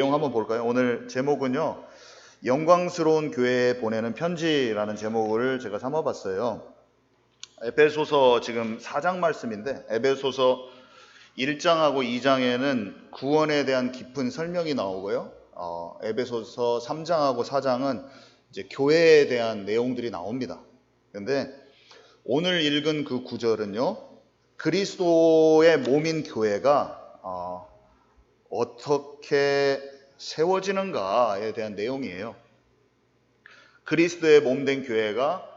내용 한번 볼까요? 오늘 제목은요, 영광스러운 교회에 보내는 편지라는 제목을 제가 삼아봤어요. 에베소서 지금 4장 말씀인데, 에베소서 1장하고 2장에는 구원에 대한 깊은 설명이 나오고요. 에베소서 3장하고 4장은 이제 교회에 대한 내용들이 나옵니다. 그런데 오늘 읽은 그 구절은요, 그리스도의 몸인 교회가 어떻게 세워지는가에 대한 내용이에요. 그리스도의 몸된 교회가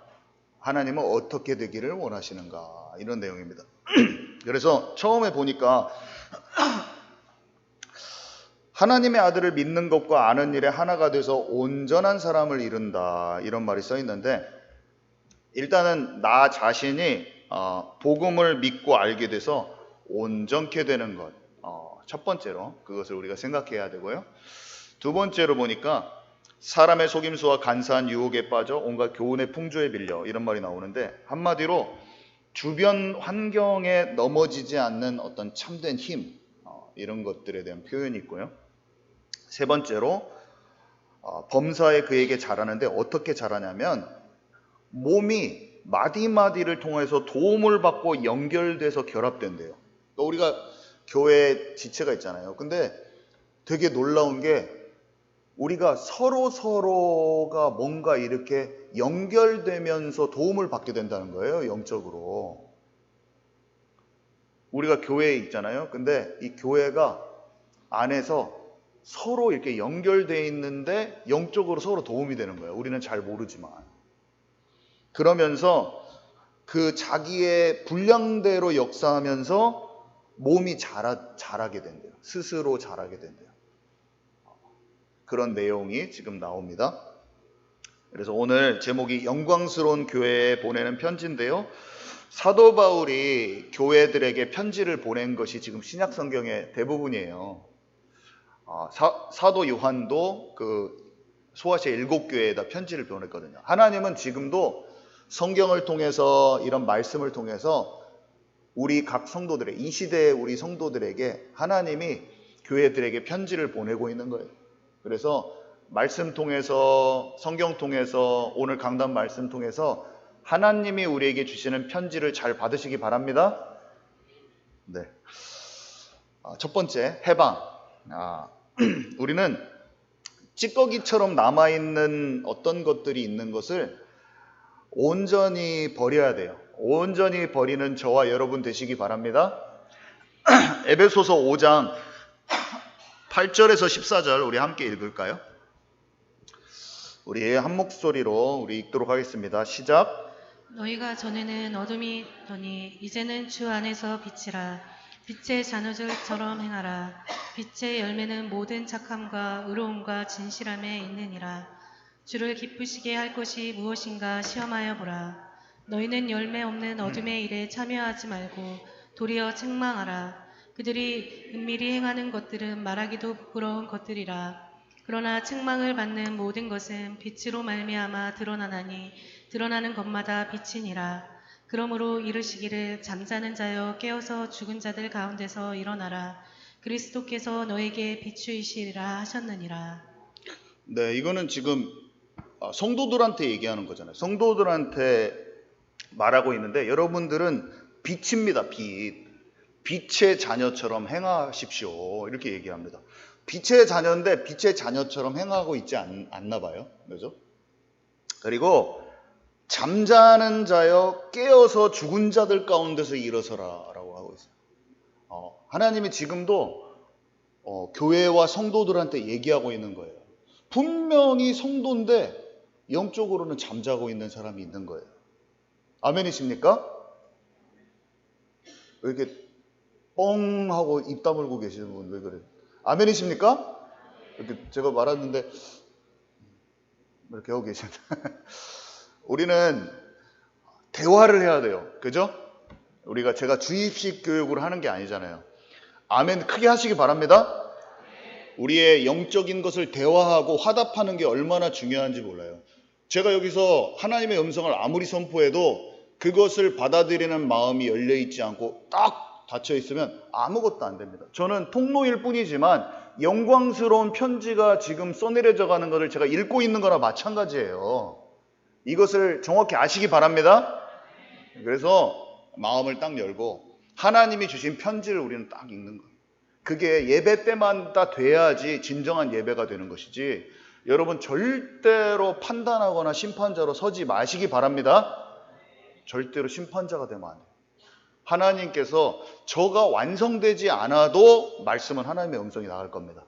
하나님은 어떻게 되기를 원하시는가, 이런 내용입니다. 그래서 처음에 보니까 하나님의 아들을 믿는 것과 아는 일에 하나가 돼서 온전한 사람을 이룬다, 이런 말이 써 있는데, 일단은 나 자신이 복음을 믿고 알게 돼서 온전케 되는 것, 첫 번째로 그것을 우리가 생각해야 되고요. 두 번째로 보니까 사람의 속임수와 간사한 유혹에 빠져 온갖 교훈의 풍조에 밀려, 이런 말이 나오는데, 한마디로 주변 환경에 넘어지지 않는 어떤 참된 힘, 이런 것들에 대한 표현이 있고요. 세 번째로 범사에 그에게 자라는데, 어떻게 자라냐면 몸이 마디마디를 통해서 도움을 받고 연결돼서 결합된대요. 그러니까 우리가 교회 지체가 있잖아요. 근데 되게 놀라운 게, 우리가 서로가 뭔가 이렇게 연결되면서 도움을 받게 된다는 거예요, 영적으로. 우리가 교회에 있잖아요. 근데 이 교회가 안에서 서로 이렇게 연결되어 있는데 영적으로 서로 도움이 되는 거예요. 우리는 잘 모르지만. 그러면서 그 자기의 분량대로 역사하면서 몸이 자라게 된대요. 스스로 자라게 된대요. 그런 내용이 지금 나옵니다. 그래서 오늘 제목이 영광스러운 교회에 보내는 편지인데요. 사도 바울이 교회들에게 편지를 보낸 것이 지금 신약 성경의 대부분이에요. 사도 요한도 그 소아시아 7교회에다 편지를 보냈거든요. 하나님은 지금도 성경을 통해서, 이런 말씀을 통해서 우리 각 성도들의, 이 시대의 우리 성도들에게 하나님이 교회들에게 편지를 보내고 있는 거예요. 그래서 말씀 통해서, 성경 통해서, 오늘 강단 말씀 통해서 하나님이 우리에게 주시는 편지를 잘 받으시기 바랍니다. 네. 첫 번째, 해방. 우리는 찌꺼기처럼 남아있는 어떤 것들이 있는 것을 온전히 버려야 돼요. 온전히 버리는 저와 여러분 되시기 바랍니다. 에베소서 5장 8절에서 14절 우리 함께 읽을까요? 우리 한 목소리로 우리 읽도록 하겠습니다. 시작. 너희가 전에는 어둠이더니 이제는 주 안에서 빛이라. 빛의 자녀들처럼 행하라. 빛의 열매는 모든 착함과 의로움과 진실함에 있느니라. 주를 기쁘시게 할 것이 무엇인가 시험하여 보라. 너희는 열매 없는 어둠의 일에 참여하지 말고 도리어 책망하라. 그들이 은밀히 행하는 것들은 말하기도 부끄러운 것들이라. 그러나 책망을 받는 모든 것은 빛으로 말미암아 드러나나니 드러나는 것마다 빛이니라. 그러므로 이르시기를 잠자는 자여 깨어서 죽은 자들 가운데서 일어나라. 그리스도께서 너에게 비추이시리라 하셨느니라. 네, 이거는 지금 성도들한테 얘기하는 거잖아요. 성도들한테 말하고 있는데, 여러분들은 빛입니다. 빛의 자녀처럼 행하십시오, 이렇게 얘기합니다. 빛의 자녀인데 빛의 자녀처럼 행하고 있지 않나 봐요. 그죠? 그리고 잠자는 자여 깨어서 죽은 자들 가운데서 일어서라 라고 하고 있어요. 하나님이 지금도 교회와 성도들한테 얘기하고 있는 거예요. 분명히 성도인데 영적으로는 잠자고 있는 사람이 있는 거예요. 아멘이십니까? 왜 이렇게 뻥 하고 입 다물고 계시는 분 왜 그래요? 아멘이십니까? 이렇게 제가 말했는데 이렇게 하고 계신다. 우리는 대화를 해야 돼요. 그죠? 제가 주입식 교육을 하는 게 아니잖아요. 아멘 크게 하시기 바랍니다. 우리의 영적인 것을 대화하고 화답하는 게 얼마나 중요한지 몰라요. 제가 여기서 하나님의 음성을 아무리 선포해도 그것을 받아들이는 마음이 열려있지 않고 딱 닫혀 있으면 아무것도 안 됩니다. 저는 통로일 뿐이지만 영광스러운 편지가 지금 써내려져 가는 것을 제가 읽고 있는 거나 마찬가지예요. 이것을 정확히 아시기 바랍니다. 그래서 마음을 딱 열고 하나님이 주신 편지를 우리는 딱 읽는 거예요. 그게 예배 때마다 돼야지 진정한 예배가 되는 것이지, 여러분 절대로 판단하거나 심판자로 서지 마시기 바랍니다. 절대로 심판자가 되면 안 돼요. 하나님께서 저가 완성되지 않아도 말씀은 하나님의 음성이 나갈 겁니다.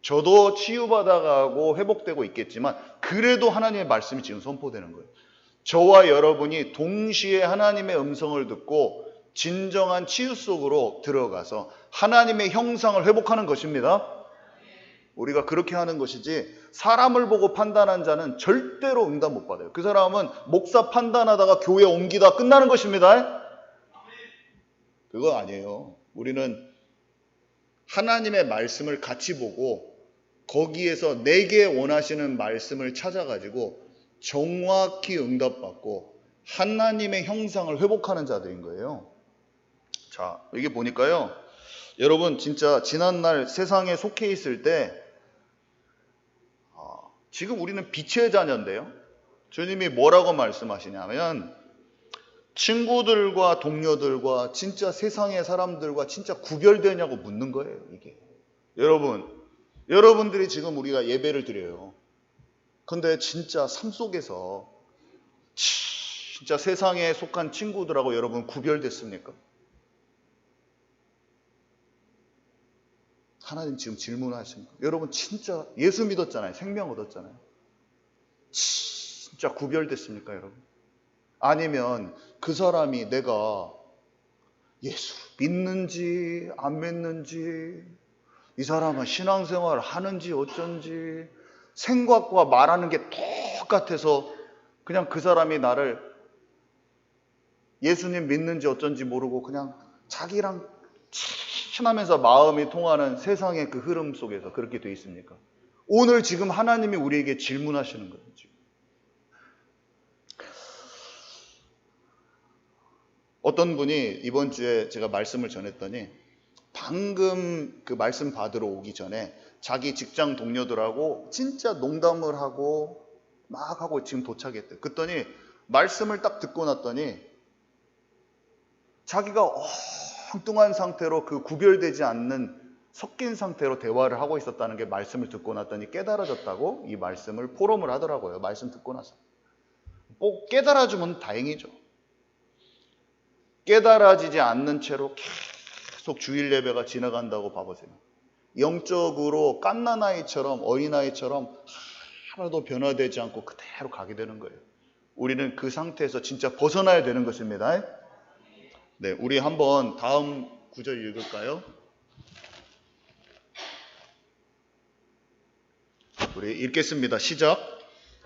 저도 치유받아가고 회복되고 있겠지만 그래도 하나님의 말씀이 지금 선포되는 거예요. 저와 여러분이 동시에 하나님의 음성을 듣고 진정한 치유 속으로 들어가서 하나님의 형상을 회복하는 것입니다. 우리가 그렇게 하는 것이지, 사람을 보고 판단한 자는 절대로 응답 못 받아요. 그 사람은 목사 판단하다가 교회 옮기다 끝나는 것입니다. 그거 아니에요. 우리는 하나님의 말씀을 같이 보고 거기에서 내게 원하시는 말씀을 찾아가지고 정확히 응답받고 하나님의 형상을 회복하는 자들인 거예요. 자, 여기 보니까요, 여러분 진짜 지난날 세상에 속해 있을 때 지금 우리는 빛의 자녀인데요, 주님이 뭐라고 말씀하시냐면 친구들과 동료들과 진짜 세상의 사람들과 진짜 구별되냐고 묻는 거예요. 이게 여러분들이 지금 우리가 예배를 드려요. 근데 진짜 삶 속에서 진짜 세상에 속한 친구들하고 여러분 구별됐습니까? 하나님 지금 질문하십니다. 여러분 진짜 예수 믿었잖아요. 생명 얻었잖아요. 진짜 구별됐습니까, 여러분? 아니면 그 사람이 내가 예수 믿는지 안 믿는지, 이 사람은 신앙생활 하는지 어쩐지 생각과 말하는 게 똑같아서 그냥 그 사람이 나를 예수님 믿는지 어쩐지 모르고 그냥 자기랑 친하면서 마음이 통하는 세상의 그 흐름 속에서 그렇게 돼 있습니까? 오늘 지금 하나님이 우리에게 질문하시는 거예요. 지금. 어떤 분이 이번 주에 제가 말씀을 전했더니 방금 그 말씀 받으러 오기 전에 자기 직장 동료들하고 진짜 농담을 하고 막 하고 지금 도착했대요. 그랬더니 말씀을 딱 듣고 났더니 자기가 엉뚱한 상태로 그 구별되지 않는 섞인 상태로 대화를 하고 있었다는 게 말씀을 듣고 났더니 깨달아졌다고 이 말씀을 포럼을 하더라고요. 말씀 듣고 나서. 꼭 깨달아주면 다행이죠. 깨달아지지 않는 채로 계속 주일 예배가 지나간다고 봐보세요. 영적으로 갓난아이처럼 어린아이처럼 하나도 변화되지 않고 그대로 가게 되는 거예요. 우리는 그 상태에서 진짜 벗어나야 되는 것입니다. 네, 우리 한번 다음 구절 읽을까요? 우리 읽겠습니다. 시작.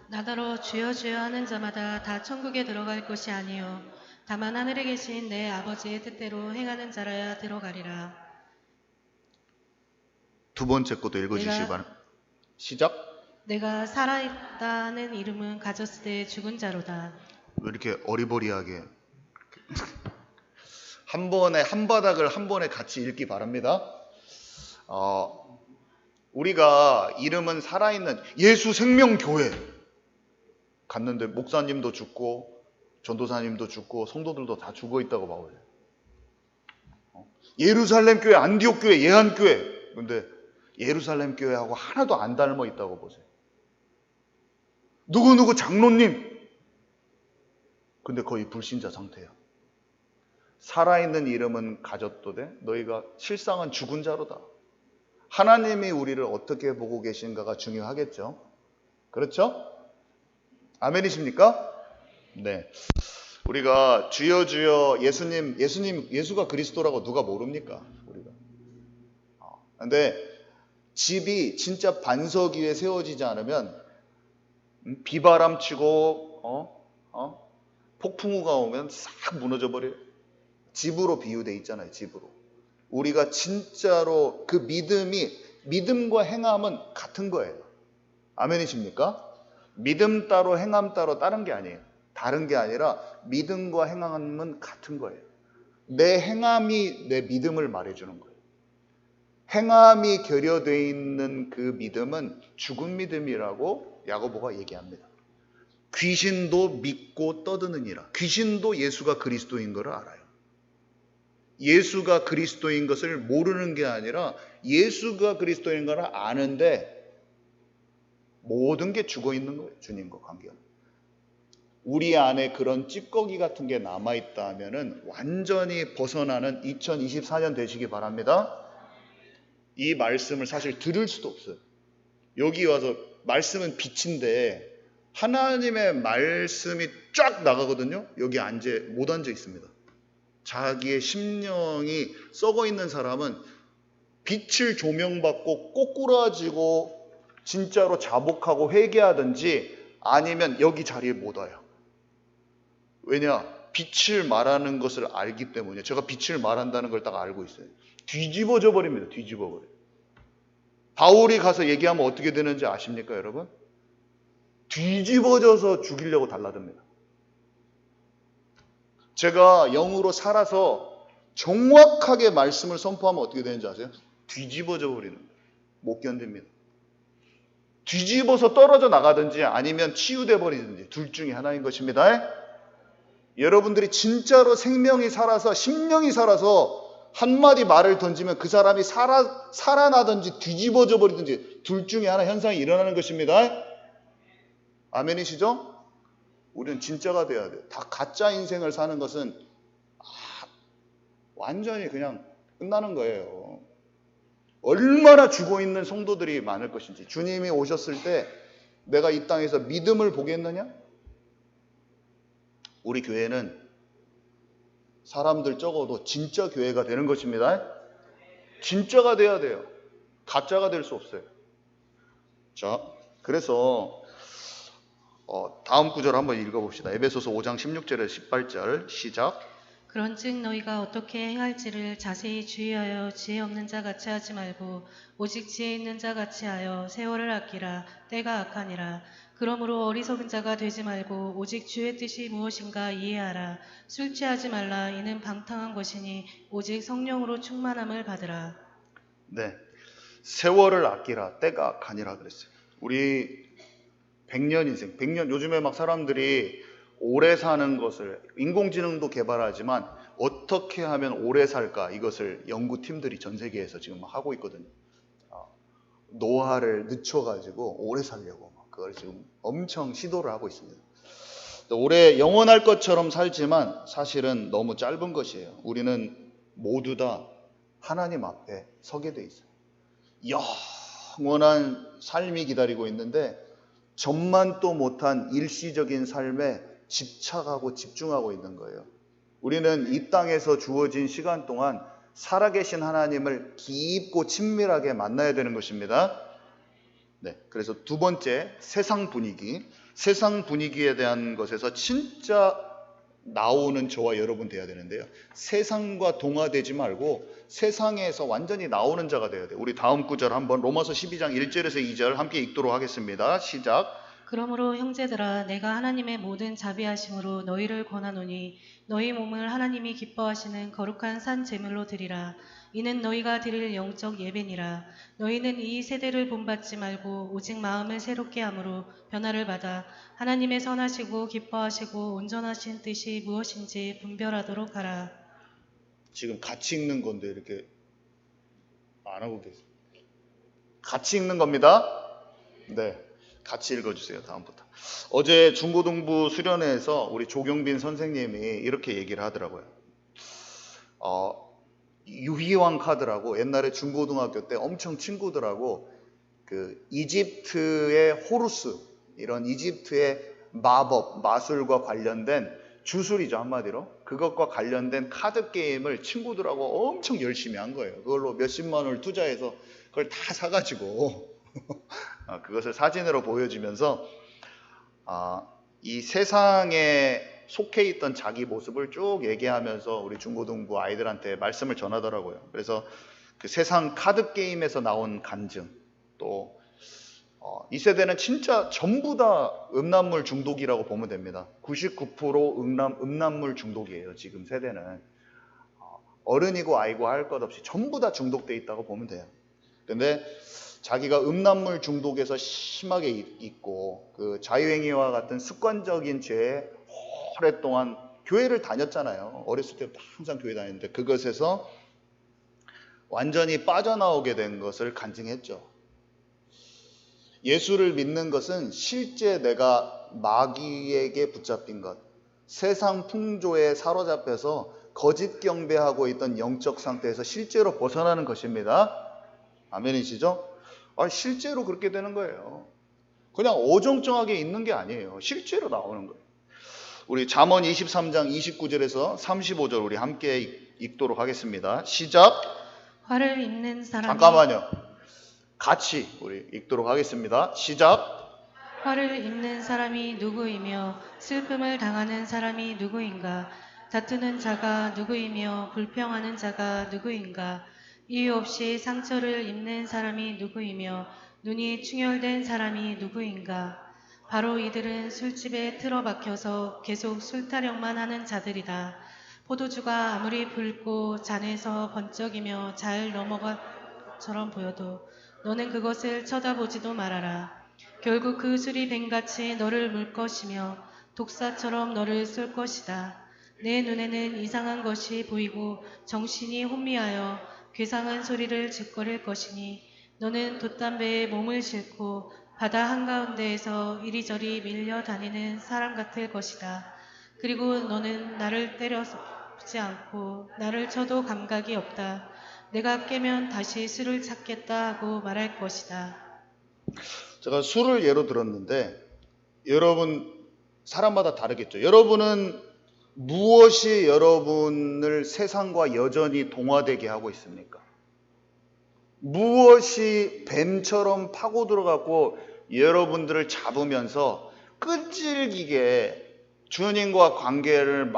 나더러 주여 주여 하는 자마다 다 천국에 들어갈 것이 아니요 다만 하늘에 계신 내 아버지의 뜻대로 행하는 자라야 들어가리라. 두 번째 것도 읽어주시기 바랍니다. 시작. 내가 살아있다는 이름은 가졌을 때 죽은 자로다. 왜 이렇게 어리버리하게 한 번에 한 바닥을 한 번에 같이 읽기 바랍니다. 우리가 이름은 살아있는 예수 생명교회 갔는데 목사님도 죽고 전도사님도 죽고 성도들도 다 죽어 있다고 봐요. 예루살렘 교회, 안디옥 교회, 예한 교회, 근데 예루살렘 교회하고 하나도 안 닮아 있다고 보세요. 누구누구 장로님, 근데 거의 불신자 상태야. 살아있는 이름은 가졌도되 너희가 실상은 죽은 자로다. 하나님이 우리를 어떻게 보고 계신가가 중요하겠죠. 그렇죠? 아멘이십니까? 네. 우리가 주여 주여 예수가 그리스도라고 누가 모릅니까? 우리가. 근데 집이 진짜 반석 위에 세워지지 않으면 비바람 치고 폭풍우가 오면 싹 무너져 버려요. 집으로 비유돼 있잖아요. 집으로. 우리가 진짜로 그 믿음과 행함은 같은 거예요. 아멘이십니까? 믿음 따로 행함 따로 다른 게 아니에요. 다른 게 아니라 믿음과 행함은 같은 거예요. 내 행함이 내 믿음을 말해주는 거예요. 행함이 결여되어 있는 그 믿음은 죽은 믿음이라고 야고보가 얘기합니다. 귀신도 믿고 떠드느니라. 귀신도 예수가 그리스도인 것을 알아요. 예수가 그리스도인 것을 모르는 게 아니라 예수가 그리스도인 걸 아는데 모든 게 죽어 있는 거예요. 주님과 관계가. 우리 안에 그런 찌꺼기 같은 게 남아있다 하면은 완전히 벗어나는 2024년 되시기 바랍니다. 이 말씀을 사실 들을 수도 없어요. 여기 와서 말씀은 빛인데 하나님의 말씀이 쫙 나가거든요. 여기 못 앉아 있습니다. 자기의 심령이 썩어 있는 사람은 빛을 조명받고 꼬꾸라지고 진짜로 자복하고 회개하든지 아니면 여기 자리에 못 와요. 왜냐? 빛을 말하는 것을 알기 때문에. 제가 빛을 말한다는 걸 딱 알고 있어요. 뒤집어져 버립니다. 뒤집어 버려요. 바울이 가서 얘기하면 어떻게 되는지 아십니까, 여러분? 뒤집어져서 죽이려고 달라듭니다. 제가 영으로 살아서 정확하게 말씀을 선포하면 어떻게 되는지 아세요? 뒤집어져 버리는 거예요. 못 견딥니다. 뒤집어서 떨어져 나가든지 아니면 치유돼 버리든지 둘 중에 하나인 것입니다. 여러분들이 진짜로 생명이 살아서 심령이 살아서 한마디 말을 던지면 그 사람이 살아나든지 뒤집어져 버리든지 둘 중에 하나 현상이 일어나는 것입니다. 아멘이시죠? 우리는 진짜가 돼야 돼요. 다 가짜 인생을 사는 것은 완전히 그냥 끝나는 거예요. 얼마나 죽어있는 성도들이 많을 것인지. 주님이 오셨을 때 내가 이 땅에서 믿음을 보겠느냐? 우리 교회는 사람들 적어도 진짜 교회가 되는 것입니다. 진짜가 돼야 돼요. 가짜가 될 수 없어요. 자, 그래서 다음 구절 한번 읽어봅시다. 에베소서 5장 16절에서 18절 시작. 그런즉 너희가 어떻게 행할지를 자세히 주의하여 지혜 없는 자 같이 하지 말고 오직 지혜 있는 자 같이 하여 세월을 아끼라. 때가 악하니라. 그러므로 어리석은 자가 되지 말고 오직 주의 뜻이 무엇인가 이해하라. 술 취하지 말라. 이는 방탕한 것이니 오직 성령으로 충만함을 받으라. 네, 세월을 아끼라. 때가 악하니라 그랬어요. 우리 100년 인생, 100년, 요즘에 막 사람들이 오래 사는 것을, 인공지능도 개발하지만 어떻게 하면 오래 살까, 이것을 연구팀들이 전 세계에서 지금 막 하고 있거든요. 노화를 늦춰가지고 오래 살려고 그걸 지금 엄청 시도를 하고 있습니다. 오래 영원할 것처럼 살지만 사실은 너무 짧은 것이에요. 우리는 모두 다 하나님 앞에 서게 돼 있어요. 영원한 삶이 기다리고 있는데 전만도 못한 일시적인 삶에 집착하고 집중하고 있는 거예요. 우리는 이 땅에서 주어진 시간 동안 살아계신 하나님을 깊고 친밀하게 만나야 되는 것입니다. 네, 그래서 두 번째, 세상 분위기. 세상 분위기에 대한 것에서 진짜 나오는 저와 여러분 돼야 되는데요. 세상과 동화되지 말고 세상에서 완전히 나오는 자가 돼야 돼요. 우리 다음 구절 한번 로마서 12장 1절에서 2절 함께 읽도록 하겠습니다. 시작. 그러므로 형제들아 내가 하나님의 모든 자비하심으로 너희를 권하노니 너희 몸을 하나님이 기뻐하시는 거룩한 산 제물로 드리라. 이는 너희가 드릴 영적 예배니라. 너희는 이 세대를 본받지 말고 오직 마음을 새롭게 함으로 변화를 받아 하나님의 선하시고 기뻐하시고 온전하신 뜻이 무엇인지 분별하도록 하라. 지금 같이 읽는 건데 이렇게 안 하고 계세요. 같이 읽는 겁니다. 네, 같이 읽어주세요. 다음부터. 어제 중고등부 수련회에서 우리 조경빈 선생님이 이렇게 얘기를 하더라고요. 유희왕 카드라고 옛날에 중고등학교 때 엄청 친구들하고 그 이집트의 호루스, 이런 이집트의 마법, 마술과 관련된 주술이죠, 한마디로. 그것과 관련된 카드 게임을 친구들하고 엄청 열심히 한 거예요. 그걸로 몇십만 원을 투자해서 그걸 다 사가지고 그것을 사진으로 보여주면서 이 세상에 속해 있던 자기 모습을 쭉 얘기하면서 우리 중고등부 아이들한테 말씀을 전하더라고요. 그래서 그 세상 카드 게임에서 나온 간증, 또 이 세대는 진짜 전부 다 음란물 중독이라고 보면 됩니다. 99% 음란물 중독이에요. 지금 세대는 어른이고 아이고 할 것 없이 전부 다 중독돼 있다고 보면 돼요. 근데 자기가 음란물 중독에서 심하게 있고 그 자유행위와 같은 습관적인 죄에 오랫동안 교회를 다녔잖아요. 어렸을 때부터 항상 교회 다녔는데 그것에서 완전히 빠져나오게 된 것을 간증했죠. 예수를 믿는 것은 실제 내가 마귀에게 붙잡힌 것, 세상 풍조에 사로잡혀서 거짓 경배하고 있던 영적 상태에서 실제로 벗어나는 것입니다. 아멘이시죠? 실제로 그렇게 되는 거예요. 그냥 어정쩡하게 있는 게 아니에요. 실제로 나오는 거예요. 우리 잠언 23장 29절에서 35절 우리 함께 읽도록 하겠습니다. 시작. 화를 입는 사람이 잠깐만요. 같이 우리 읽도록 하겠습니다. 시작. 화를 입는 사람이 누구이며 슬픔을 당하는 사람이 누구인가? 다투는 자가 누구이며 불평하는 자가 누구인가? 이유 없이 상처를 입는 사람이 누구이며 눈이 충혈된 사람이 누구인가? 바로 이들은 술집에 틀어박혀서 계속 술타령만 하는 자들이다. 포도주가 아무리 붉고 잔에서 번쩍이며 잘 넘어갈 것처럼 보여도 너는 그것을 쳐다보지도 말아라. 결국 그 술이 뱀같이 너를 물 것이며 독사처럼 너를 쏠 것이다. 내 눈에는 이상한 것이 보이고 정신이 혼미하여 괴상한 소리를 짓거릴 것이니 너는 돛담배에 몸을 싣고 바다 한가운데에서 이리저리 밀려 다니는 사람 같을 것이다. 그리고 너는 나를 때려보지 않고 나를 쳐도 감각이 없다. 내가 깨면 다시 술을 찾겠다 하고 말할 것이다. 제가 술을 예로 들었는데 여러분 사람마다 다르겠죠. 여러분은 무엇이 여러분을 세상과 여전히 동화되게 하고 있습니까? 무엇이 뱀처럼 파고 들어가고 여러분들을 잡으면서 끈질기게 주님과 관계를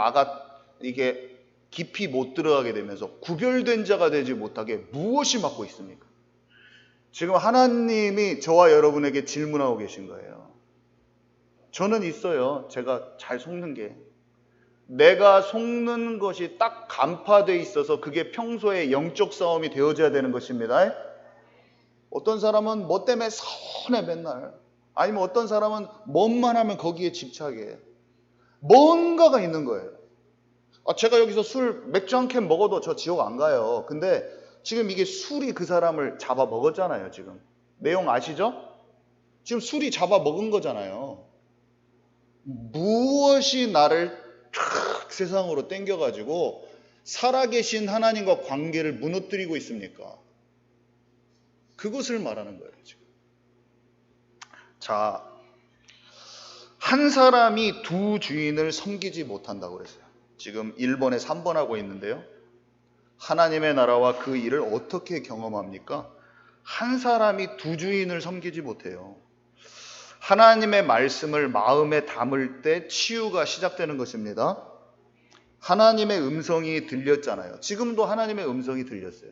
이게 깊이 못 들어가게 되면서 구별된 자가 되지 못하게 무엇이 막고 있습니까? 지금 하나님이 저와 여러분에게 질문하고 계신 거예요. 저는 있어요. 제가 잘 속는 게. 내가 속는 것이 딱 간파되어 있어서 그게 평소에 영적 싸움이 되어져야 되는 것입니다. 어떤 사람은 뭐 때문에 서운해 맨날. 아니면 어떤 사람은 뭔만 하면 거기에 집착해. 뭔가가 있는 거예요. 제가 여기서 맥주 한 캔 먹어도 저 지옥 안 가요. 근데 지금 이게 술이 그 사람을 잡아 먹었잖아요. 지금 내용 아시죠? 지금 술이 잡아 먹은 거잖아요. 무엇이 나를 탁 세상으로 땡겨가지고 살아계신 하나님과 관계를 무너뜨리고 있습니까? 그것을 말하는 거예요. 지금. 자, 한 사람이 두 주인을 섬기지 못한다고 그랬어요. 지금 1번에 3번 하고 있는데요. 하나님의 나라와 그 일을 어떻게 경험합니까? 한 사람이 두 주인을 섬기지 못해요. 하나님의 말씀을 마음에 담을 때 치유가 시작되는 것입니다. 하나님의 음성이 들렸잖아요. 지금도 하나님의 음성이 들렸어요.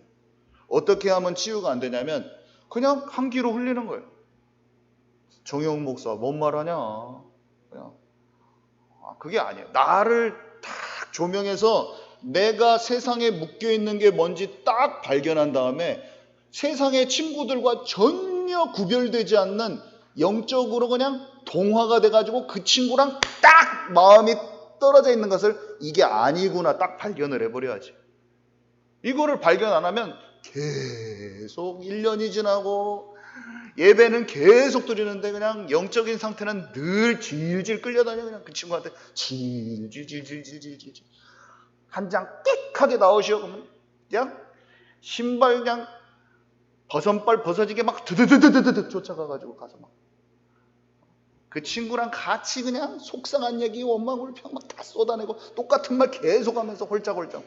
어떻게 하면 치유가 안 되냐면 그냥 한 귀로 흘리는 거예요. 정영 목사 뭔 말하냐. 그냥 그게 아니에요. 나를 딱 조명해서 내가 세상에 묶여있는 게 뭔지 딱 발견한 다음에 세상의 친구들과 전혀 구별되지 않는 영적으로 그냥 동화가 돼가지고 그 친구랑 딱 마음이 떨어져 있는 것을 이게 아니구나 딱 발견을 해버려야지. 이거를 발견 안 하면 계속 1년이 지나고 예배는 계속 드리는데 그냥 영적인 상태는 늘 질질 끌려다녀. 그냥 그 친구한테 질질질질질질 한 장 띡하게 나오시오. 그러면 그냥 신발 그냥 버선발 벗어지게 막 드드드드드드 쫓아가가지고 가서 막 그 친구랑 같이 그냥 속상한 얘기 원망불평 막 다 쏟아내고 똑같은 말 계속하면서 홀짝홀짝.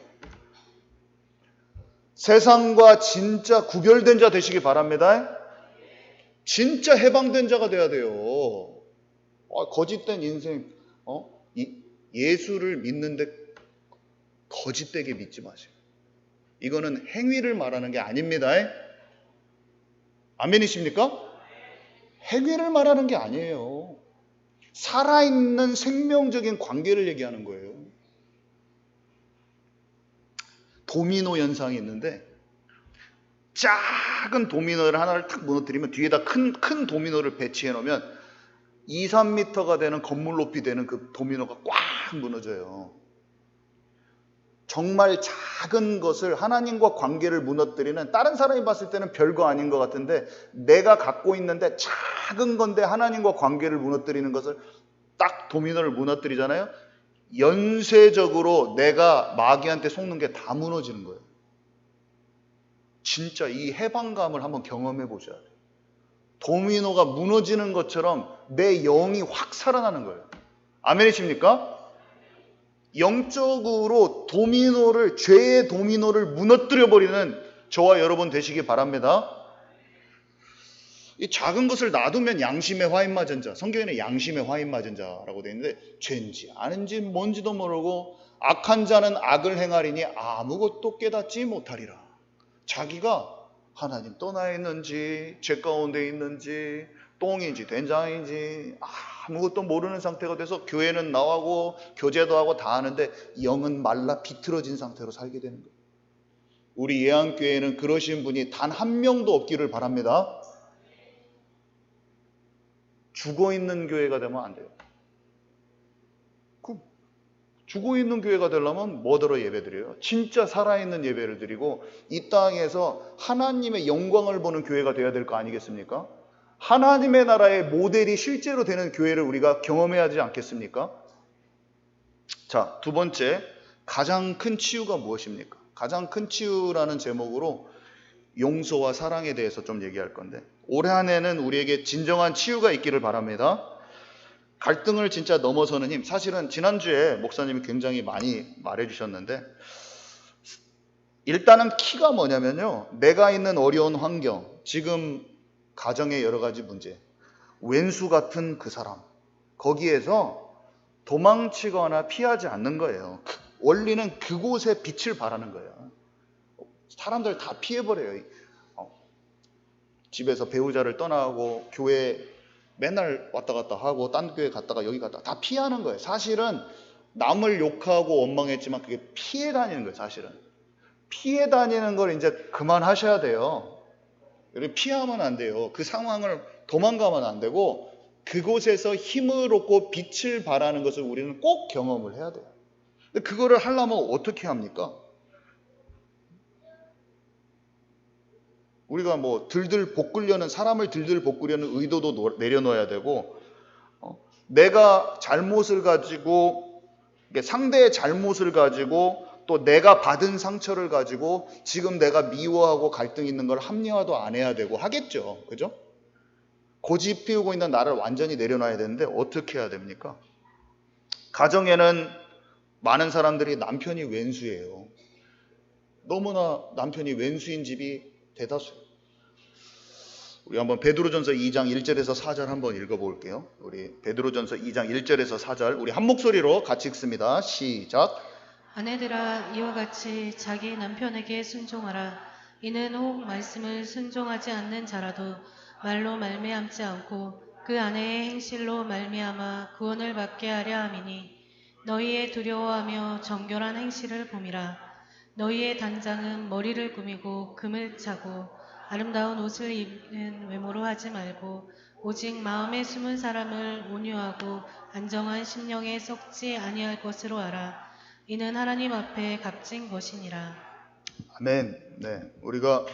세상과 진짜 구별된 자 되시기 바랍니다. 진짜 해방된 자가 돼야 돼요. 거짓된 인생, 예수를 믿는데 거짓되게 믿지 마세요. 이거는 행위를 말하는 게 아닙니다. 아멘이십니까? 행위를 말하는 게 아니에요. 살아있는 생명적인 관계를 얘기하는 거예요. 도미노 현상이 있는데 작은 도미노를 하나를 탁 무너뜨리면 뒤에다 큰 도미노를 배치해 놓으면 2, 3m가 되는 건물 높이 되는 그 도미노가 꽉 무너져요. 정말 작은 것을, 하나님과 관계를 무너뜨리는, 다른 사람이 봤을 때는 별거 아닌 것 같은데 내가 갖고 있는데 작은 건데 하나님과 관계를 무너뜨리는 것을 딱 도미노를 무너뜨리잖아요. 연쇄적으로 내가 마귀한테 속는 게 다 무너지는 거예요. 진짜 이 해방감을 한번 경험해 보셔야 돼요. 도미노가 무너지는 것처럼 내 영이 확 살아나는 거예요. 아멘이십니까? 영적으로 도미노를, 죄의 도미노를 무너뜨려 버리는 저와 여러분 되시기 바랍니다. 이 작은 것을 놔두면 양심의 화인 맞은 자, 성경에는 양심의 화인 맞은 자라고 되어 있는데, 죄인지 아는지 뭔지도 모르고 악한 자는 악을 행하리니 아무것도 깨닫지 못하리라. 자기가 하나님 떠나 있는지, 죄 가운데 있는지, 똥인지 된장인지 아무것도 모르는 상태가 돼서 교회는 나오고 교제도 하고 다 하는데 영은 말라 비틀어진 상태로 살게 되는 거예요. 우리 예안교회에는 그러신 분이 단 한 명도 없기를 바랍니다. 죽어있는 교회가 되면 안 돼요. 죽어있는 교회가 되려면 뭐더러 예배드려요? 진짜 살아있는 예배를 드리고 이 땅에서 하나님의 영광을 보는 교회가 되어야 될 거 아니겠습니까? 하나님의 나라의 모델이 실제로 되는 교회를 우리가 경험해야 하지 않겠습니까? 자, 두 번째, 가장 큰 치유가 무엇입니까? 가장 큰 치유라는 제목으로 용서와 사랑에 대해서 좀 얘기할 건데, 올해 한 해는 우리에게 진정한 치유가 있기를 바랍니다. 갈등을 진짜 넘어서는 힘. 사실은 지난주에 목사님이 굉장히 많이 말해주셨는데, 일단은 키가 뭐냐면요, 내가 있는 어려운 환경, 지금 가정의 여러 가지 문제, 왼수 같은 그 사람, 거기에서 도망치거나 피하지 않는 거예요. 원리는 그곳에 빛을 발하는 거예요. 사람들 다 피해버려요. 집에서 배우자를 떠나고 교회 맨날 왔다 갔다 하고 딴 교회 갔다가 여기 갔다가 다 피하는 거예요. 사실은 남을 욕하고 원망했지만 그게 피해 다니는 거예요. 사실은 피해 다니는 걸 이제 그만하셔야 돼요. 피하면 안 돼요. 그 상황을 도망가면 안 되고 그곳에서 힘을 얻고 빛을 발하는 것을 우리는 꼭 경험을 해야 돼요. 근데 그거를 하려면 어떻게 합니까? 우리가 뭐 들들 볶으려는, 사람을 들들 볶으려는 의도도 내려놓아야 되고, 내가 잘못을 가지고, 상대의 잘못을 가지고 또 내가 받은 상처를 가지고 지금 내가 미워하고 갈등 있는 걸 합리화도 안 해야 되고 하겠죠. 그죠? 고집 피우고 있는 나를 완전히 내려놔야 되는데 어떻게 해야 됩니까? 가정에는 많은 사람들이 남편이 왼수예요. 너무나 남편이 왼수인 집이 대다수예요. 우리 한번 베드로전서 2장 1절에서 4절 한번 읽어볼게요. 우리 베드로전서 2장 1절에서 4절 우리 한 목소리로 같이 읽습니다. 시작. 아내들아 이와 같이 자기 남편에게 순종하라. 이는 혹 말씀을 순종하지 않는 자라도 말로 말미암지 않고 그 아내의 행실로 말미암아 구원을 받게 하려 함이니 너희의 두려워하며 정결한 행실을 봄이라. 너희의 단장은 머리를 꾸미고 금을 차고 아름다운 옷을 입는 외모로 하지 말고 오직 마음에 숨은 사람을 온유하고 안정한 심령에 썩지 아니할 것으로 알아. 이는 하나님 앞에 값진 것이니라. 아멘. 네, 우리가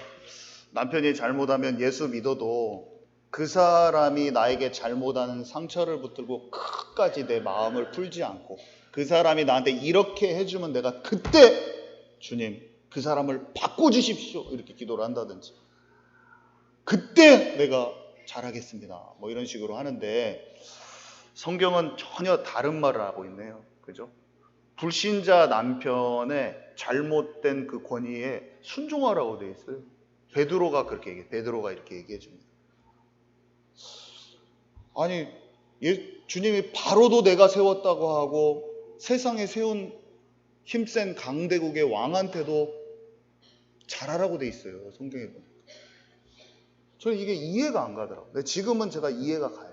남편이 잘못하면 예수 믿어도 그 사람이 나에게 잘못하는 상처를 붙들고 끝까지 내 마음을 풀지 않고 그 사람이 나한테 이렇게 해주면 내가 그때 주님 그 사람을 바꿔주십시오 이렇게 기도를 한다든지 그때 내가 잘하겠습니다 뭐 이런 식으로 하는데, 성경은 전혀 다른 말을 하고 있네요. 그죠? 불신자 남편의 잘못된 그 권위에 순종하라고 되어 있어요. 베드로가 그렇게 얘기해. 베드로가 이렇게 얘기해 줍니다. 아니, 주님이 바로도 내가 세웠다고 하고 세상에 세운 힘센 강대국의 왕한테도 잘하라고 돼 있어요. 성경에 보니까. 저는 이게 이해가 안 가더라고요. 근데 지금은 제가 이해가 가요.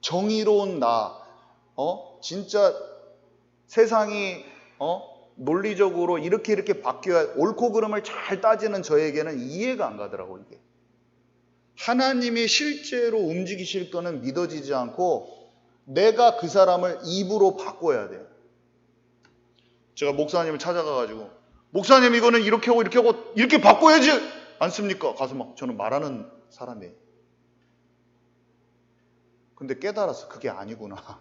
정의로운 나, 진짜 세상이 논리적으로 이렇게 바뀌어야 옳고 그름을 잘 따지는 저에게는 이해가 안 가더라고 이게. 하나님이 실제로 움직이실 거는 믿어지지 않고 내가 그 사람을 입으로 바꿔야 돼요. 제가 목사님을 찾아가가지고 목사님 이거는 이렇게 하고 이렇게 바꿔야지 않습니까? 가서 막 저는 말하는 사람이에요. 근데 깨달았어. 그게 아니구나.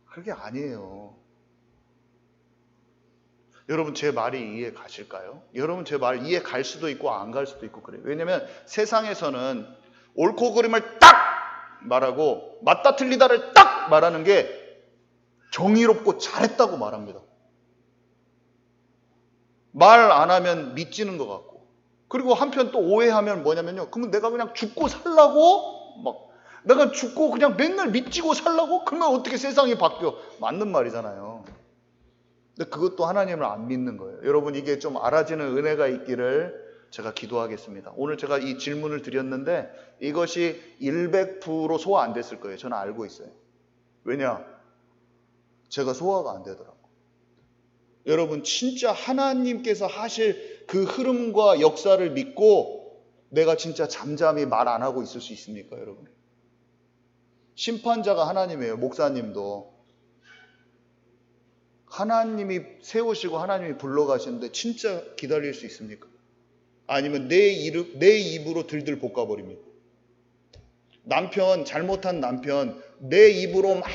그게 아니에요. 여러분 제 말이 이해 가실까요? 여러분 제 말 이해 갈 수도 있고 안 갈 수도 있고 그래요. 왜냐면 세상에서는 옳고 그름을 딱 말하고 맞다 틀리다를 딱 말하는 게 정의롭고 잘했다고 말합니다. 말 안 하면 믿지는 것 같고. 그리고 한편 또 오해하면 뭐냐면요. 그러면 내가 그냥 죽고 살라고? 막 내가 죽고 그냥 맨날 믿지고 살라고? 그러면 어떻게 세상이 바뀌어? 맞는 말이잖아요. 근데 그것도 하나님을 안 믿는 거예요. 여러분 이게 좀 알아지는 은혜가 있기를 제가 기도하겠습니다. 오늘 제가 이 질문을 드렸는데 이것이 100% 소화 안 됐을 거예요. 저는 알고 있어요. 왜냐? 제가 소화가 안 되더라고요. 여러분 진짜 하나님께서 하실 그 흐름과 역사를 믿고 내가 진짜 잠잠히 말 안 하고 있을 수 있습니까, 여러분? 심판자가 하나님이에요. 목사님도. 하나님이 세우시고 하나님이 불러가시는데 진짜 기다릴 수 있습니까? 아니면 내 입으로 들들 볶아버립니까? 남편, 잘못한 남편 내 입으로 막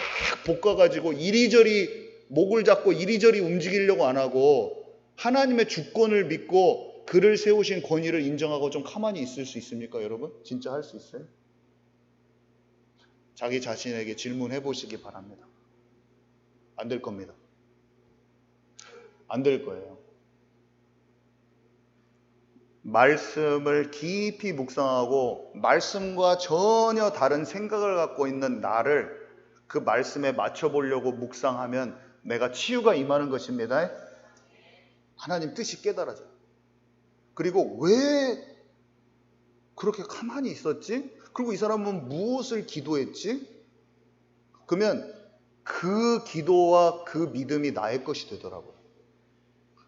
볶아가지고 이리저리 목을 잡고 이리저리 움직이려고 안 하고 하나님의 주권을 믿고 그를 세우신 권위를 인정하고 좀 가만히 있을 수 있습니까, 여러분? 진짜 할 수 있어요? 자기 자신에게 질문해 보시기 바랍니다. 안 될 겁니다. 안 될 거예요. 말씀을 깊이 묵상하고 말씀과 전혀 다른 생각을 갖고 있는 나를 그 말씀에 맞춰보려고 묵상하면 내가 치유가 임하는 것입니다. 하나님 뜻이 깨달아져요. 그리고 왜 그렇게 가만히 있었지? 그리고 이 사람은 무엇을 기도했지? 그러면 그 기도와 그 믿음이 나의 것이 되더라고요.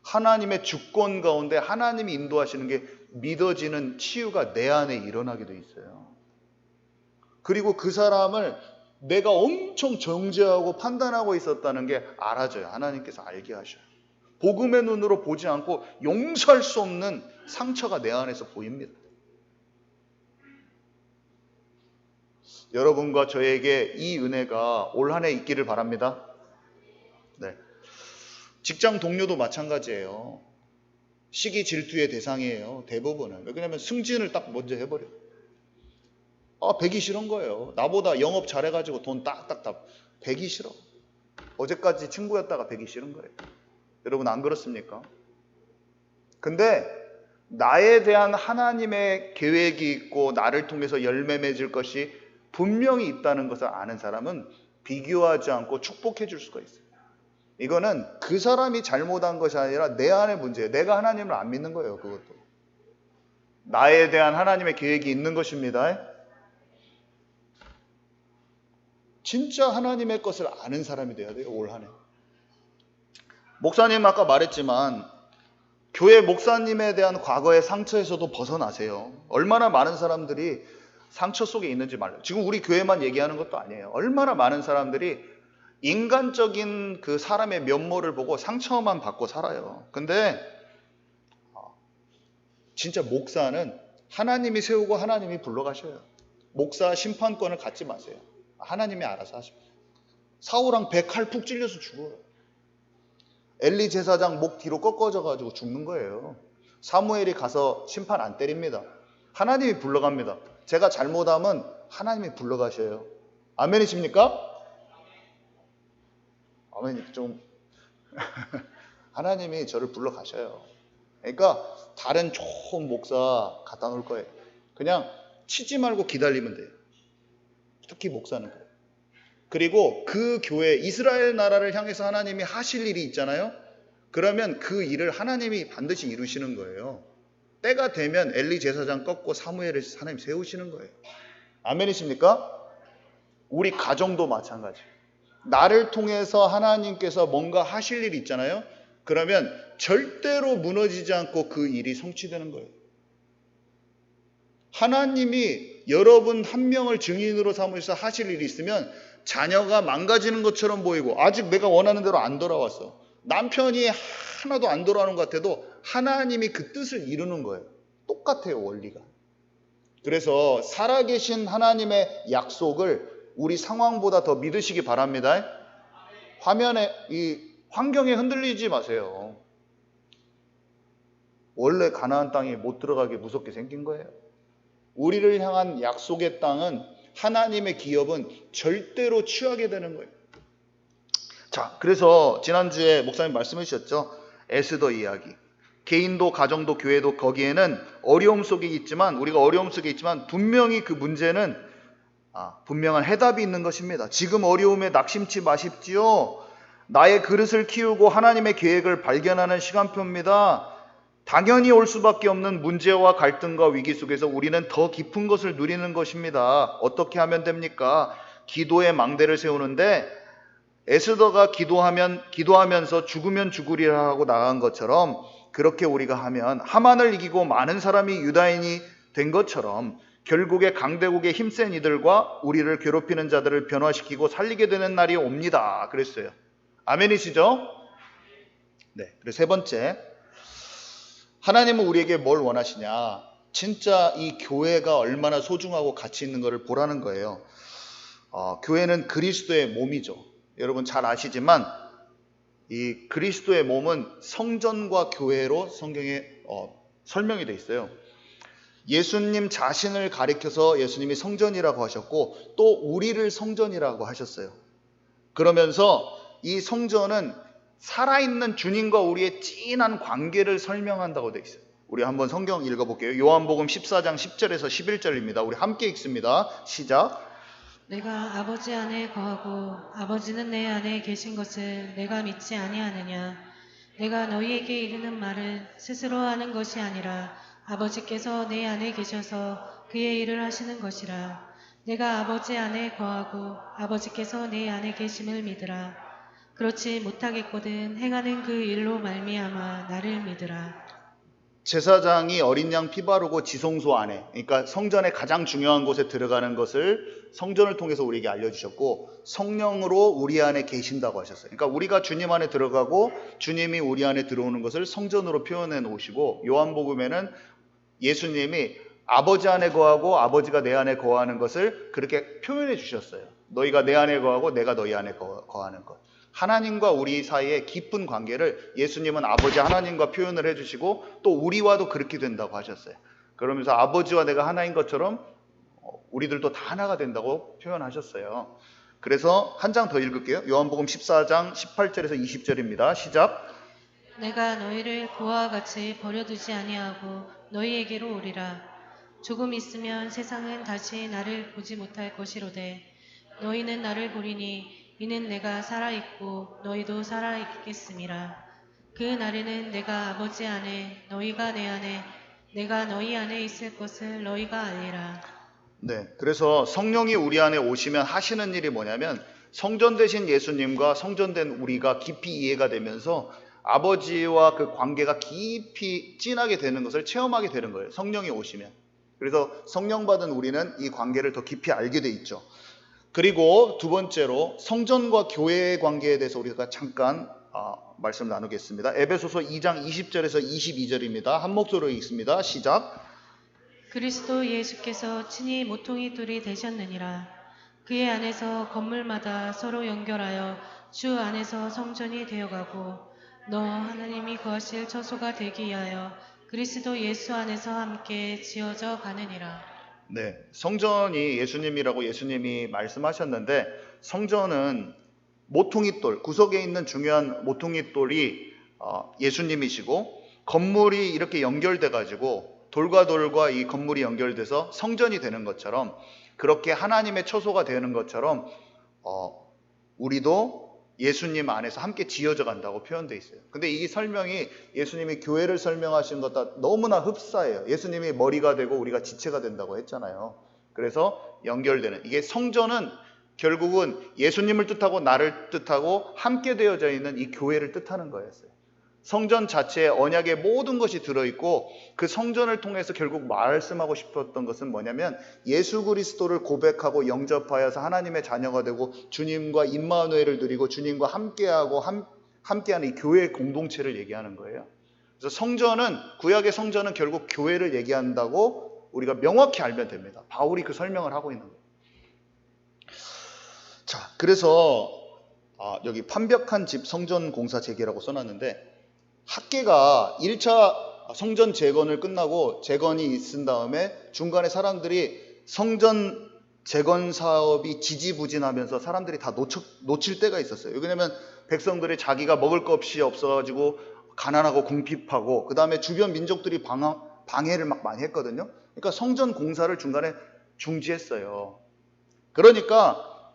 하나님의 주권 가운데 하나님이 인도하시는 게 믿어지는 치유가 내 안에 일어나게 돼 있어요. 그리고 그 사람을 내가 엄청 정죄하고 판단하고 있었다는 게 알아져요. 하나님께서 알게 하셔요. 복음의 눈으로 보지 않고 용서할 수 없는 상처가 내 안에서 보입니다. 여러분과 저에게 이 은혜가 올 한 해 있기를 바랍니다. 네. 직장 동료도 마찬가지예요. 시기 질투의 대상이에요. 대부분은. 왜냐하면 승진을 딱 먼저 해버려요. 배기 싫은 거예요. 나보다 영업 잘해가지고 돈 딱딱딱 배기 싫어. 어제까지 친구였다가 배기 싫은 거예요. 여러분 안 그렇습니까? 근데 나에 대한 하나님의 계획이 있고 나를 통해서 열매 맺을 것이 분명히 있다는 것을 아는 사람은 비교하지 않고 축복해 줄 수가 있어요. 이거는 그 사람이 잘못한 것이 아니라 내 안의 문제예요. 내가 하나님을 안 믿는 거예요. 그것도. 나에 대한 하나님의 계획이 있는 것입니다. 진짜 하나님의 것을 아는 사람이 돼야 돼요. 올 한 해. 목사님 아까 말했지만 교회 목사님에 대한 과거의 상처에서도 벗어나세요. 얼마나 많은 사람들이 상처 속에 있는지 말해요. 지금 우리 교회만 얘기하는 것도 아니에요. 얼마나 많은 사람들이 인간적인 그 사람의 면모를 보고 상처만 받고 살아요. 근데 진짜 목사는 하나님이 세우고 하나님이 불러가셔요. 목사 심판권을 갖지 마세요. 하나님이 알아서 하십니다. 사울왕 배 칼 푹 찔려서 죽어요. 엘리 제사장 목 뒤로 꺾어져가지고 죽는 거예요. 사무엘이 가서 심판 안 때립니다. 하나님이 불러갑니다. 제가 잘못하면 하나님이 불러가셔요. 아멘이십니까? 아멘. 좀 하나님이 저를 불러가셔요. 그러니까 다른 좋은 목사 갖다 놓을 거예요. 그냥 치지 말고 기다리면 돼요. 특히 목사는 그래요. 그리고 그 교회 이스라엘 나라를 향해서 하나님이 하실 일이 있잖아요. 그러면 그 일을 하나님이 반드시 이루시는 거예요. 때가 되면 엘리 제사장 꺾고 사무엘을 하나님 세우시는 거예요. 아멘이십니까? 우리 가정도 마찬가지. 나를 통해서 하나님께서 뭔가 하실 일이 있잖아요. 그러면 절대로 무너지지 않고 그 일이 성취되는 거예요. 하나님이 여러분 한 명을 증인으로 삼으셔서 하실 일이 있으면 자녀가 망가지는 것처럼 보이고 아직 내가 원하는 대로 안 돌아왔어. 남편이 하나도 안 돌아오는 것 같아도 하나님이 그 뜻을 이루는 거예요. 똑같아요, 원리가. 그래서 살아계신 하나님의 약속을 우리 상황보다 더 믿으시기 바랍니다. 화면에 이 환경에 흔들리지 마세요. 원래 가나안 땅에 못 들어가게 무섭게 생긴 거예요. 우리를 향한 약속의 땅은 하나님의 기업은 절대로 취하게 되는 거예요. 자, 그래서 지난주에 목사님 말씀해 주셨죠. 에스더 이야기. 개인도 가정도 교회도 거기에는 어려움 속에 있지만 우리가 어려움 속에 있지만 분명히 그 문제는 분명한 해답이 있는 것입니다. 지금 어려움에 낙심치 마십시오. 나의 그릇을 키우고 하나님의 계획을 발견하는 시간표입니다. 당연히 올 수밖에 없는 문제와 갈등과 위기 속에서 우리는 더 깊은 것을 누리는 것입니다. 어떻게 하면 됩니까? 기도의 망대를 세우는데 에스더가 기도하면서 죽으면 죽으리라 하고 나간 것처럼 그렇게 우리가 하면 하만을 이기고 많은 사람이 유다인이 된 것처럼 결국에 강대국의 힘센 이들과 우리를 괴롭히는 자들을 변화시키고 살리게 되는 날이 옵니다. 그랬어요. 아멘이시죠? 네. 그리고 세 번째, 하나님은 우리에게 뭘 원하시냐? 진짜 이 교회가 얼마나 소중하고 가치 있는 것을 보라는 거예요. 교회는 그리스도의 몸이죠. 여러분 잘 아시지만 이 그리스도의 몸은 성전과 교회로 성경에 설명이 되어 있어요. 예수님 자신을 가리켜서 예수님이 성전이라고 하셨고 또 우리를 성전이라고 하셨어요. 그러면서 이 성전은 살아있는 주님과 우리의 찐한 관계를 설명한다고 되어 있어요. 우리 한번 성경 읽어볼게요. 요한복음 14장 10절에서 11절입니다. 우리 함께 읽습니다. 시작. 내가 아버지 안에 거하고 아버지는 내 안에 계신 것을 내가 믿지 아니하느냐. 내가 너희에게 이르는 말을 스스로 하는 것이 아니라 아버지께서 내 안에 계셔서 그의 일을 하시는 것이라. 내가 아버지 안에 거하고 아버지께서 내 안에 계심을 믿으라. 그렇지 못하겠거든 행하는 그 일로 말미암아 나를 믿으라. 제사장이 어린 양 피 바르고 지성소 안에, 그러니까 성전의 가장 중요한 곳에 들어가는 것을 성전을 통해서 우리에게 알려주셨고 성령으로 우리 안에 계신다고 하셨어요. 그러니까 우리가 주님 안에 들어가고 주님이 우리 안에 들어오는 것을 성전으로 표현해 놓으시고 요한복음에는 예수님이 아버지 안에 거하고 아버지가 내 안에 거하는 것을 그렇게 표현해 주셨어요. 너희가 내 안에 거하고 내가 너희 안에 거하는 것. 하나님과 우리 사이의 깊은 관계를 예수님은 아버지 하나님과 표현을 해주시고 또 우리와도 그렇게 된다고 하셨어요. 그러면서 아버지와 내가 하나인 것처럼 우리들도 다 하나가 된다고 표현하셨어요. 그래서 한 장 더 읽을게요. 요한복음 14장 18절에서 20절입니다. 시작. 내가 너희를 고아와 같이 버려두지 아니하고 너희에게로 오리라. 조금 있으면 세상은 다시 나를 보지 못할 것이로되 너희는 나를 보리니 이는 내가 살아있고 너희도 살아있겠음이라. 그 날에는 내가 아버지 안에 너희가 내 안에 내가 너희 안에 있을 것을 너희가 알리라. 네, 그래서 성령이 우리 안에 오시면 하시는 일이 뭐냐면 성전 되신 예수님과 성전된 우리가 깊이 이해가 되면서 아버지와 그 관계가 깊이 진하게 되는 것을 체험하게 되는 거예요. 성령이 오시면. 그래서 성령 받은 우리는 이 관계를 더 깊이 알게 돼 있죠. 그리고 두 번째로 성전과 교회의 관계에 대해서 우리가 잠깐 말씀 나누겠습니다. 에베소서 2장 20절에서 22절입니다. 한 목소리로 읽습니다. 시작. 그리스도 예수께서 친히 모퉁이 돌이 되셨느니라. 그의 안에서 건물마다 서로 연결하여 주 안에서 성전이 되어가고 너 하나님이 거하실 처소가 되기 위하여 그리스도 예수 안에서 함께 지어져 가느니라. 네, 성전이 예수님이라고 예수님이 말씀하셨는데 성전은 모퉁이돌, 구석에 있는 중요한 모퉁이돌이 예수님이시고 건물이 이렇게 연결돼 가지고 돌과 돌과 이 건물이 연결돼서 성전이 되는 것처럼 그렇게 하나님의 처소가 되는 것처럼 우리도 예수님 안에서 함께 지어져 간다고 표현되어 있어요. 근데 이 설명이 예수님이 교회를 설명하신 것과 너무나 흡사해요. 예수님이 머리가 되고 우리가 지체가 된다고 했잖아요. 그래서 연결되는 이게 성전은 결국은 예수님을 뜻하고 나를 뜻하고 함께 되어져 있는 이 교회를 뜻하는 거였어요. 성전 자체에 언약의 모든 것이 들어있고 그 성전을 통해서 결국 말씀하고 싶었던 것은 뭐냐면 예수 그리스도를 고백하고 영접하여서 하나님의 자녀가 되고 주님과 임마누엘을 누리고 주님과 함께하고 함께하는 이 교회의 공동체를 얘기하는 거예요. 그래서 성전은 구약의 성전은 결국 교회를 얘기한다고 우리가 명확히 알면 됩니다. 바울이 그 설명을 하고 있는 거예요. 자, 그래서 여기 판벽한 집 성전 공사 재개라고 써놨는데 학개가 1차 성전 재건을 끝나고 재건이 있은 다음에 중간에 사람들이 성전 재건 사업이 지지부진하면서 사람들이 다 놓칠 때가 있었어요. 왜냐하면 백성들이 자기가 먹을 것 없이 없어가지고 가난하고 궁핍하고 그 다음에 주변 민족들이 방해를 막 많이 했거든요. 그러니까 성전 공사를 중간에 중지했어요. 그러니까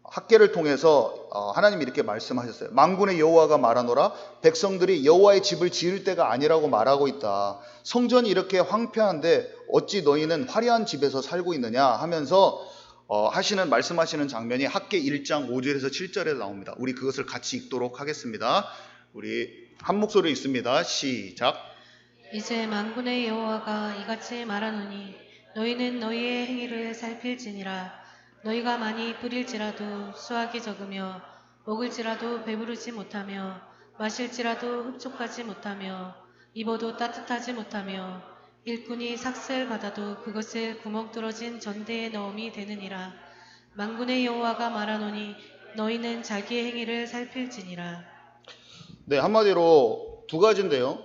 학개를 통해서 하나님이 이렇게 말씀하셨어요. 만군의 여호와가 말하노라 백성들이 여호와의 집을 지을 때가 아니라고 말하고 있다. 성전이 이렇게 황폐한데 어찌 너희는 화려한 집에서 살고 있느냐 하면서 말씀하시는 장면이 학개 1장 5절에서 7절에 나옵니다. 우리 그것을 같이 읽도록 하겠습니다. 우리 한 목소리 읽습니다. 시작. 이제 만군의 여호와가 이같이 말하노니 너희는 너희의 행위를 살필지니라. 너희가 많이 뿌릴지라도 수확이 적으며 먹을지라도 배부르지 못하며 마실지라도 흡족하지 못하며 입어도 따뜻하지 못하며 일꾼이 삭슬 받아도 그것을 구멍 뚫어진 전대에 넣음이 되느니라. 만군의 여호와가 말하노니 너희는 자기의 행위를 살필지니라. 네, 한마디로 두 가지인데요.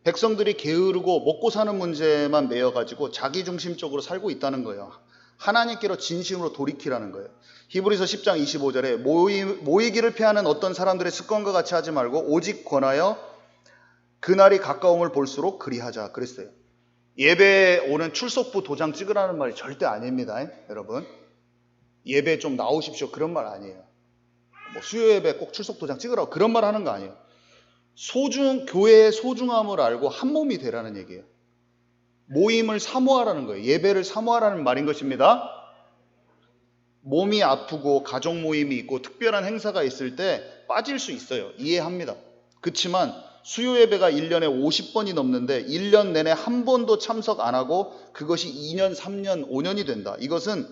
백성들이 게으르고 먹고 사는 문제만 매여가지고 자기중심적으로 살고 있다는 거예요. 하나님께로 진심으로 돌이키라는 거예요. 히브리서 10장 25절에 모이기를 피하는 어떤 사람들의 습관과 같이 하지 말고 오직 권하여 그날이 가까움을 볼수록 그리하자 그랬어요. 예배에 오는 출석부 도장 찍으라는 말이 절대 아닙니다. 여러분 예배에 좀 나오십시오 그런 말 아니에요. 뭐 수요 예배 꼭 출석 도장 찍으라고 그런 말 하는 거 아니에요. 교회의 소중함을 알고 한 몸이 되라는 얘기예요. 모임을 사모하라는 거예요. 예배를 사모하라는 말인 것입니다. 몸이 아프고 가족 모임이 있고 특별한 행사가 있을 때 빠질 수 있어요. 이해합니다. 그렇지만 수요 예배가 1년에 50번이 넘는데 1년 내내 한 번도 참석 안 하고 그것이 2년, 3년, 5년이 된다. 이것은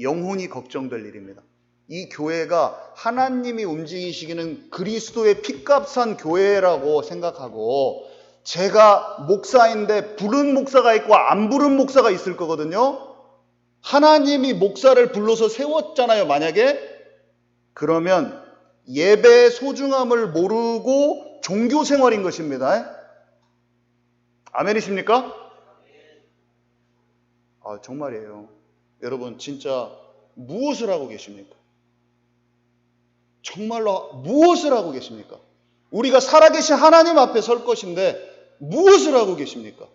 영혼이 걱정될 일입니다. 이 교회가 하나님이 움직이시기는 그리스도의 피값산 교회라고 생각하고 제가 목사인데 부른 목사가 있고 안 부른 목사가 있을 거거든요. 하나님이 목사를 불러서 세웠잖아요. 만약에 그러면 예배의 소중함을 모르고 종교 생활인 것입니다. 아멘이십니까? 정말이에요. 여러분 진짜 무엇을 하고 계십니까? 정말로 무엇을 하고 계십니까? 우리가 살아계신 하나님 앞에 설 것인데 무엇을 하고 계십니까?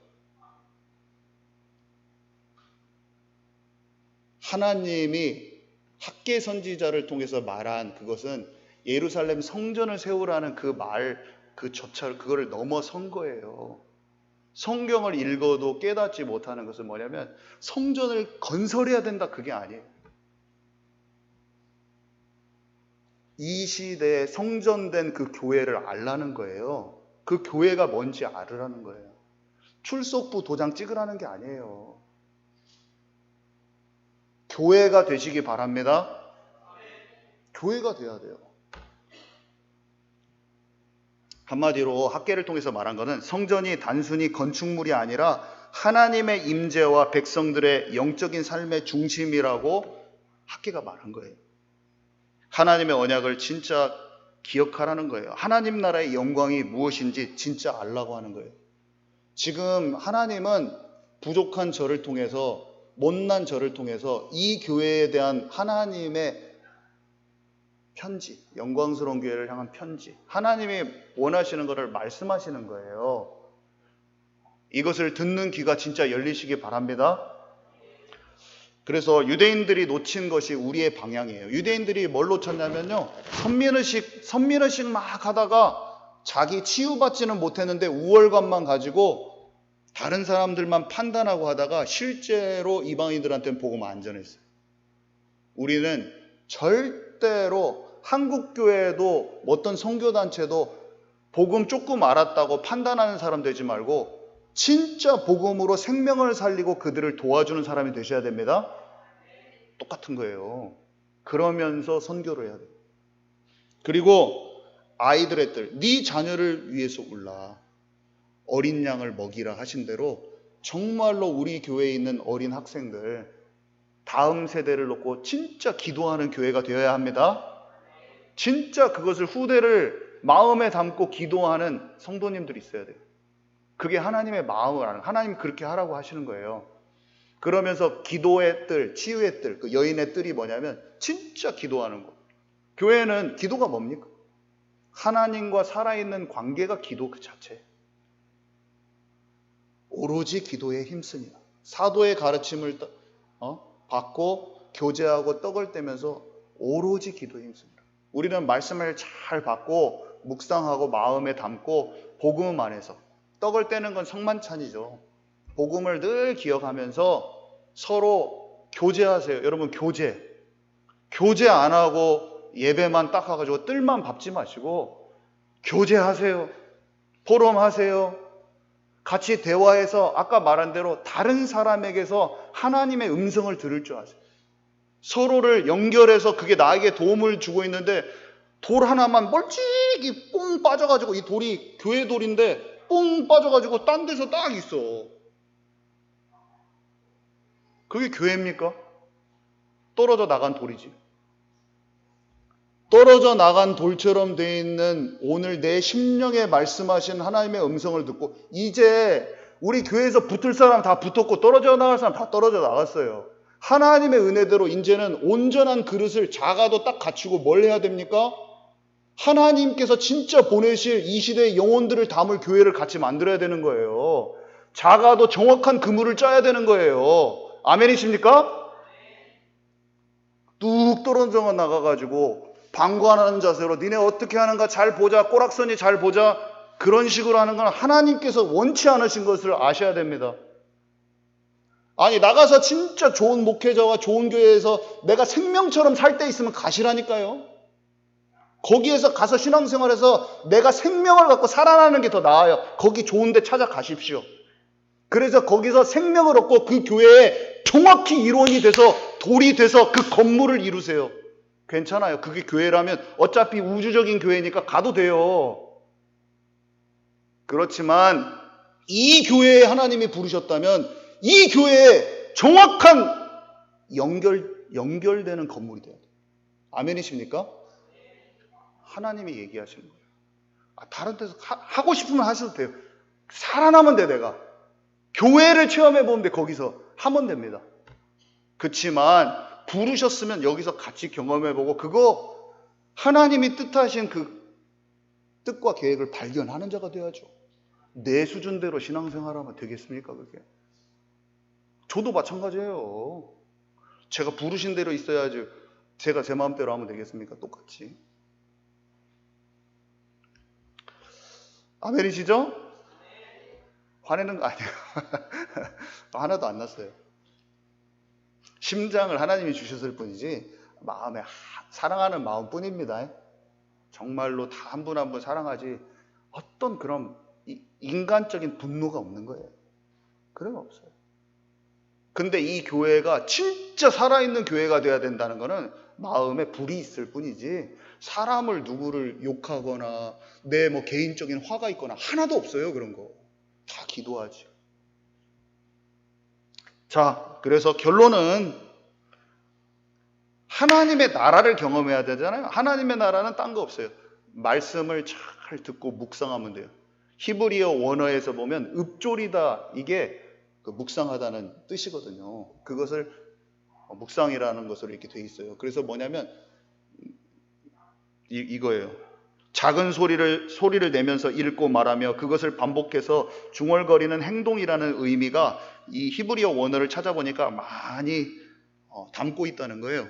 하나님이 학개 선지자를 통해서 말한 그것은 예루살렘 성전을 세우라는 그 말, 그거를 넘어선 거예요. 성경을 읽어도 깨닫지 못하는 것은 뭐냐면 성전을 건설해야 된다 그게 아니에요. 이 시대에 성전된 그 교회를 알라는 거예요. 그 교회가 뭔지 알으라는 거예요. 출석부 도장 찍으라는 게 아니에요. 교회가 되시기 바랍니다. 교회가 돼야 돼요. 한마디로 학개를 통해서 말한 것은 성전이 단순히 건축물이 아니라 하나님의 임재와 백성들의 영적인 삶의 중심이라고 학개가 말한 거예요. 하나님의 언약을 진짜 기억하라는 거예요. 하나님 나라의 영광이 무엇인지 진짜 알라고 하는 거예요. 지금 하나님은 부족한 저를 통해서 못난 저를 통해서 이 교회에 대한 하나님의 편지, 영광스러운 교회를 향한 편지, 하나님이 원하시는 것을 말씀하시는 거예요. 이것을 듣는 귀가 진짜 열리시기 바랍니다. 그래서 유대인들이 놓친 것이 우리의 방향이에요. 유대인들이 뭘 놓쳤냐면요, 선민의식 막 하다가 자기 치유받지는 못했는데 우월감만 가지고 다른 사람들만 판단하고 하다가 실제로 이방인들한테는 복음 안 전했어요. 우리는 절대로 한국교회도 어떤 선교단체도 복음 조금 알았다고 판단하는 사람 되지 말고 진짜 복음으로 생명을 살리고 그들을 도와주는 사람이 되셔야 됩니다. 똑같은 거예요. 그러면서 선교를 해야 돼요. 그리고 아이들의 뜰, 네 자녀를 위해서 울라. 어린 양을 먹이라 하신 대로 정말로 우리 교회에 있는 어린 학생들, 다음 세대를 놓고 진짜 기도하는 교회가 되어야 합니다. 진짜 그것을 후대를 마음에 담고 기도하는 성도님들이 있어야 돼요. 그게 하나님의 마음을 아는, 하나님이 그렇게 하라고 하시는 거예요. 그러면서 기도의 뜰, 치유의 뜰, 그 여인의 뜰이 뭐냐면 진짜 기도하는 거. 교회는 기도가 뭡니까? 하나님과 살아있는 관계가 기도 그 자체. 오로지 기도에 힘씁니다. 사도의 가르침을 받고 교제하고 떡을 떼면서 오로지 기도에 힘씁니다. 우리는 말씀을 잘 받고 묵상하고 마음에 담고 복음 안에서 떡을 떼는 건 성만찬이죠. 복음을 늘 기억하면서 서로 교제하세요. 여러분 교제 안 하고 예배만 딱 가가지고 뜰만 밟지 마시고 교제하세요. 포럼하세요. 같이 대화해서 아까 말한 대로 다른 사람에게서 하나님의 음성을 들을 줄 아세요. 서로를 연결해서 그게 나에게 도움을 주고 있는데 돌 하나만 멀찍이 뽕 빠져가지고 이 돌이 교회 돌인데 뽕 빠져가지고 딴 데서 딱 있어. 그게 교회입니까? 떨어져 나간 돌이지. 떨어져 나간 돌처럼 되어 있는 오늘 내 심령에 말씀하신 하나님의 음성을 듣고 이제 우리 교회에서 붙을 사람 다 붙었고 떨어져 나갈 사람 다 떨어져 나갔어요. 하나님의 은혜대로 이제는 온전한 그릇을 작아도 딱 갖추고 뭘 해야 됩니까? 하나님께서 진짜 보내실 이 시대의 영혼들을 담을 교회를 같이 만들어야 되는 거예요. 작아도 정확한 그물을 짜야 되는 거예요. 아멘이십니까? 뚝 떨어져 나가가지고 방관하는 자세로 니네 어떻게 하는가 잘 보자, 꼬락서니 잘 보자, 그런 식으로 하는 건 하나님께서 원치 않으신 것을 아셔야 됩니다. 아니 나가서 진짜 좋은 목회자와 좋은 교회에서 내가 생명처럼 살 때 있으면 가시라니까요. 거기에서 가서 신앙생활해서 내가 생명을 갖고 살아나는 게 더 나아요. 거기 좋은 데 찾아가십시오. 그래서 거기서 생명을 얻고 그 교회에 정확히 일원이 돼서 돌이 돼서 그 건물을 이루세요. 괜찮아요. 그게 교회라면 어차피 우주적인 교회니까 가도 돼요. 그렇지만 이 교회에 하나님이 부르셨다면 이 교회에 정확한 연결되는 건물이 돼야 돼요. 아멘이십니까? 하나님이 얘기하시는 거예요. 다른 데서 하고 싶으면 하셔도 돼요. 살아나면 돼 내가. 교회를 체험해 보면 돼. 거기서 하면 됩니다. 그렇지만 부르셨으면 여기서 같이 경험해보고 그거 하나님이 뜻하신 그 뜻과 계획을 발견하는 자가 돼야죠. 내 수준대로 신앙생활하면 되겠습니까 그게? 저도 마찬가지예요. 제가 부르신 대로 있어야지 제가 제 마음대로 하면 되겠습니까? 똑같이. 아멘이시죠? 화내는 거 아니에요. 하나도 안 났어요. 심장을 하나님이 주셨을 뿐이지 마음에 사랑하는 마음뿐입니다. 정말로 다 한 분 한 분 사랑하지 어떤 그런 인간적인 분노가 없는 거예요. 그런 거 없어요. 근데 이 교회가 진짜 살아있는 교회가 돼야 된다는 거는 마음에 불이 있을 뿐이지 사람을 누구를 욕하거나 내 뭐 개인적인 화가 있거나 하나도 없어요. 그런 거 다 기도하지. 자, 그래서 결론은 하나님의 나라를 경험해야 되잖아요. 하나님의 나라는 딴 거 없어요. 말씀을 잘 듣고 묵상하면 돼요. 히브리어 원어에서 보면 읊조리다 이게 그 묵상하다는 뜻이거든요. 그것을 묵상이라는 것으로 이렇게 돼 있어요. 그래서 뭐냐면 이거예요. 작은 소리를 내면서 읽고 말하며 그것을 반복해서 중얼거리는 행동이라는 의미가 이 히브리어 원어를 찾아보니까 많이 담고 있다는 거예요.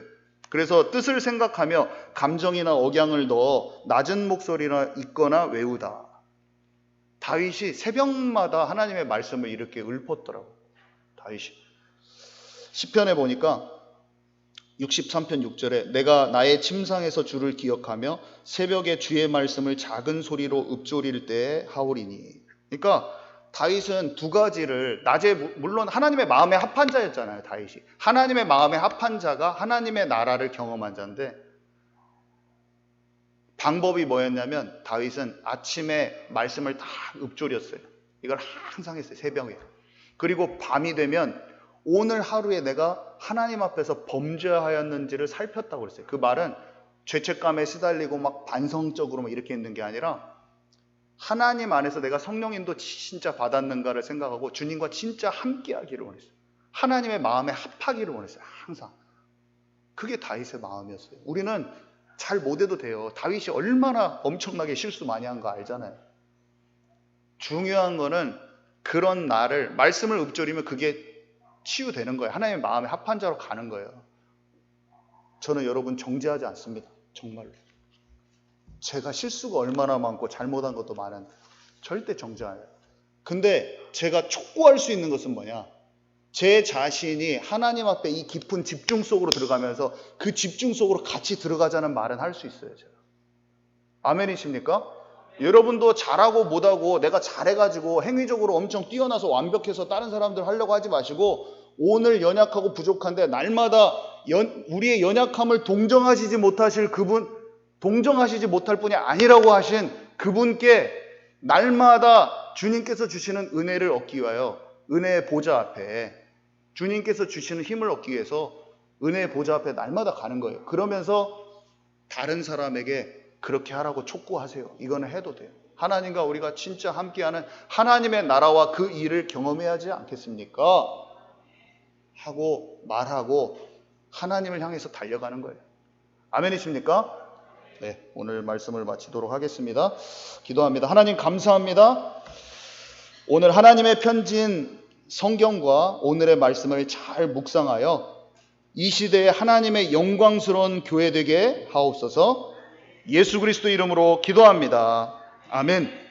그래서 뜻을 생각하며 감정이나 억양을 넣어 낮은 목소리나 읽거나 외우다. 다윗이 새벽마다 하나님의 말씀을 이렇게 읊었더라고. 다윗이 시편에 보니까 63편 6절에 내가 나의 침상에서 주를 기억하며 새벽에 주의 말씀을 작은 소리로 읊조릴 때에 하오리니. 그러니까 다윗은 두 가지를 낮에, 물론 하나님의 마음에 합한 자였잖아요. 다윗이 하나님의 마음에 합한 자가 하나님의 나라를 경험한 자인데, 방법이 뭐였냐면 다윗은 아침에 말씀을 다 읊조렸어요. 이걸 항상 했어요. 새벽에. 그리고 밤이 되면 오늘 하루에 내가 하나님 앞에서 범죄하였는지를 살폈다고 그랬어요. 그 말은 죄책감에 시달리고 막 반성적으로 막 이렇게 있는 게 아니라 하나님 안에서 내가 성령인도 진짜 받았는가를 생각하고 주님과 진짜 함께하기를 원했어요. 하나님의 마음에 합하기를 원했어요. 항상. 그게 다윗의 마음이었어요. 우리는 잘 못해도 돼요. 다윗이 얼마나 엄청나게 실수 많이 한 거 알잖아요. 중요한 거는 그런 나를 말씀을 읊조리면 그게 치유되는 거예요. 하나님의 마음에 합한 자로 가는 거예요. 저는 여러분 정죄하지 않습니다. 정말로. 제가 실수가 얼마나 많고 잘못한 것도 많은데 절대 정죄 안 해요. 근데 제가 촉구할 수 있는 것은 뭐냐? 제 자신이 하나님 앞에 이 깊은 집중 속으로 들어가면서 그 집중 속으로 같이 들어가자는 말은 할 수 있어요. 제가. 아멘이십니까? 여러분도 잘하고 못하고 내가 잘해가지고 행위적으로 엄청 뛰어나서 완벽해서 다른 사람들 하려고 하지 마시고, 오늘 연약하고 부족한데 날마다 우리의 연약함을 동정하시지 못할 분이 아니라고 하신 그분께 날마다 주님께서 주시는 은혜를 얻기 위하여 은혜의 보좌 앞에, 주님께서 주시는 힘을 얻기 위해서 은혜의 보좌 앞에 날마다 가는 거예요. 그러면서 다른 사람에게 그렇게 하라고 촉구하세요. 이거는 해도 돼요. 하나님과 우리가 진짜 함께하는 하나님의 나라와 그 일을 경험해야 하지 않겠습니까? 하고 말하고 하나님을 향해서 달려가는 거예요. 아멘이십니까? 네, 오늘 말씀을 마치도록 하겠습니다. 기도합니다. 하나님 감사합니다. 오늘 하나님의 편지인 성경과 오늘의 말씀을 잘 묵상하여 이 시대에 하나님의 영광스러운 교회 되게 하옵소서. 예수 그리스도 이름으로 기도합니다. 아멘.